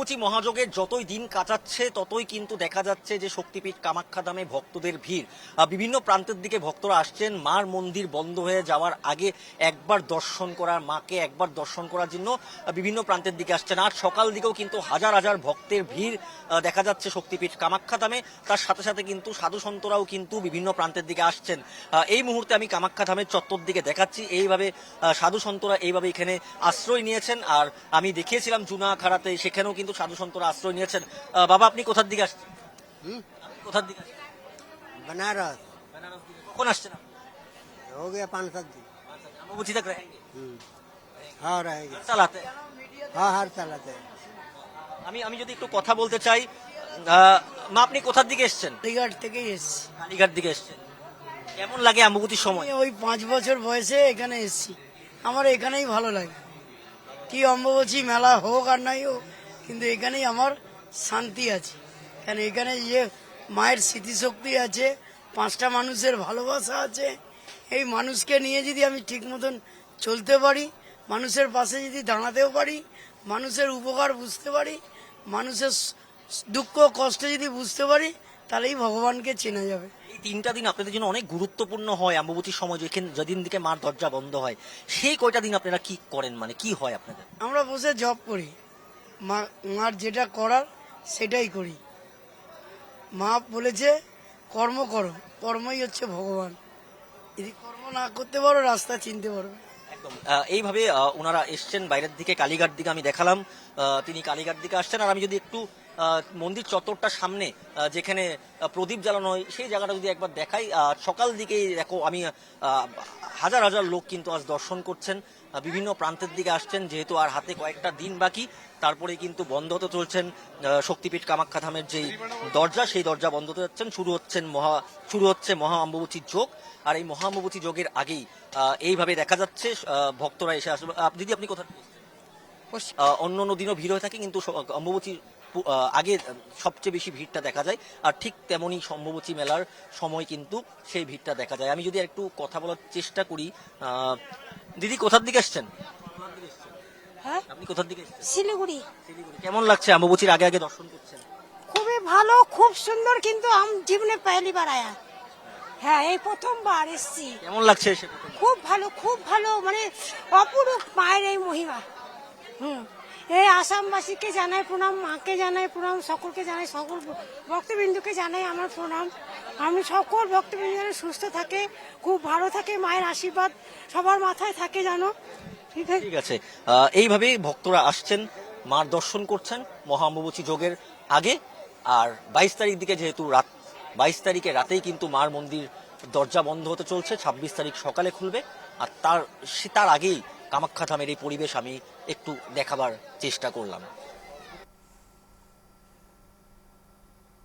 অম্বুবাচী মহাযজ্ঞের যতই দিন কাটাচ্ছে ততই কিন্তু দেখা যাচ্ছে যে শক্তিপীঠ কামাখ্যা ধামে ভক্তদের ভিড়। বিভিন্ন প্রান্তের দিকে ভক্তরা আসছেন মার মন্দির বন্ধ হয়ে যাওয়ার আগে একবার দর্শন করার, মাকে একবার দর্শন করার জন্য বিভিন্ন প্রান্তের দিকে আসছেন। আর সকাল দিকেও কিন্তু হাজার হাজার ভক্তের ভিড় দেখা যাচ্ছে শক্তিপীঠ কামাখ্যা ধামে। তার সাথে সাথে কিন্তু সাধু সন্তরাও কিন্তু বিভিন্ন প্রান্তের দিকে আসছেন। এই মুহূর্তে আমি কামাখ্যা ধামের চত্বর দিকে দেখাচ্ছি, এইভাবে সাধু সন্তরা এইভাবে এখানে আশ্রয় নিয়েছেন। আর আমি দেখিয়েছিলাম জুনাখাড়াতে, সেখানেও কিন্তু সাধু সন্তরা আশ্রয় নিয়েছেন। বাবা, আপনি কোথার দিকে আসছেন? কোথার দিকে আসছেন? बनारस বেনারস দিকে। কখন আসছেন আপনি? हो गया 5-7 दिन। अम्बुबाची तक रहेंगे? हाँ रहेगा। साल आते हैं। हाँ हर साल आते हैं। আমি আমি যদি একটু কথা বলতে চাই, মা আপনি কোথার দিকে এসছেন? কালীঘাট থেকেই এসেছি। কালীঘাট দিকে এসছেন। কেমন লাগে অম্বুবাচীর সময়? আমি ওই 5 বছর বয়সে এখানে এসেছি, আমার এখানেই ভালো লাগে। কি অম্বুবাচী মেলা হোক আর নাই হোক, কিন্তু এখানেই আমার শান্তি আছে। কারণ এখানে যে মায়ের স্মৃতিশক্তি আছে, 5টা মানুষের ভালোবাসা আছে। এই মানুষকে নিয়ে যদি আমি ঠিক মতন চলতে পারি, মানুষের পাশে যদি দাঁড়াতেও পারি, মানুষের উপকার বুঝতে পারি, মানুষের দুঃখ কষ্ট যদি বুঝতে পারি, তাহলেই ভগবানকে চেনা যাবে। এই 3টা দিন আপনাদের জন্য অনেক গুরুত্বপূর্ণ হয়। অম্বুবাচীর সময় যেদিন দিকে মার দরজা বন্ধ হয়, সেই কয়টা দিন আপনারা কি করেন, মানে কি হয় আপনাদের? আমরা বসে জব করি, মার যেটা করার সেটাই করি। মা বলেছে কর্ম করো, কর্মই হচ্ছে ভগবান। যদি কর্ম না করতে পারো, রাস্তা চিনতে পারবে না। একদম এইভাবে ওনারা এসছেন বাইরের দিকে, কালীঘাট দিকে আমি দেখালাম, তিনি কালীঘাট দিকে আসছেন। আর আমি যদি একটু মন্দির চত্বরটার সামনে যেখানে প্রদীপ জ্বালানো হয় সেই জায়গাটা যদি একবার দেখাই, সকাল দিকেই দেখো আমি হাজার হাজার লোক কিন্তু আজ দর্শন করছেন, বিভিন্ন প্রান্তের দিকে আসছেন। যেহেতু আর হাতে কয়েকটা দিন বাকি, তারপরে কিন্তু বন্ধ হতে চলছেন শক্তিপীঠ কামাখ্যা ধামের যেই দরজা, সেই দরজা বন্ধ হতে যাচ্ছেন। শুরু হচ্ছে মহা অম্বুবাচীর যোগ। আর এই মহা অম্বুবাচী যোগের আগেই এইভাবে দেখা যাচ্ছে ভক্তরা এসে আসবে। দিদি, আপনি কোথা থেকে? অন্য অন্য দিনও ভিড় হয়ে থাকে, কিন্তু অম্বুবাচীর আগে সবচেয়ে বেশি ভিড়টা দেখা যায়। আর ঠিক তেমনই অম্বুবাচী মেলার সময় কিন্তু সেই ভিড়টা দেখা যায়। আমি যদি একটু কথা বলার চেষ্টা করি, দিদি কোথার দিকে আসছেন? হ্যাঁ, আপনি কোথার দিকে এসেছেন? শিলিগুড়ি। শিলিগুড়ি। কেমন লাগছে অম্বুবাচীর আগে আগে দর্শন করছেন? খুবই ভালো, খুব সুন্দর, কিন্তু জীবনে পহেলি বার আয়া। হ্যাঁ, এই প্রথমবার এসছি। কেমন লাগছে এসে? খুব ভালো, খুব ভালো, মানে অপরূপ মায়ের এই মহিমা। এই আসামবাসীকে জানাই প্রণাম, মাকে জানাই প্রণাম, সকলকে জানাই, সকল ভক্তবৃন্দুকে জানাই আমার প্রণাম। আমি সকল ভক্তবৃন্দ যেন সুস্থ থাকে, খুব ভালো থাকে, মায়ের আশীর্বাদ সবার মাথায় থাকে জানো। ঠিক আছে, এইভাবেই ভক্তরা আসছেন, মার দর্শন করছেন মহা অম্বুবাচী যোগের আগে। আর 22 তারিখ দিকে, যেহেতু 22 তারিখে রাতেই কিন্তু মার মন্দির দরজা বন্ধ হতে চলছে, 26 তারিখ সকালে খুলবে। আর তার আগেই কামাখ্যা ধামের এই পরিবেশ আমি একটু দেখাবার চেষ্টা করলাম।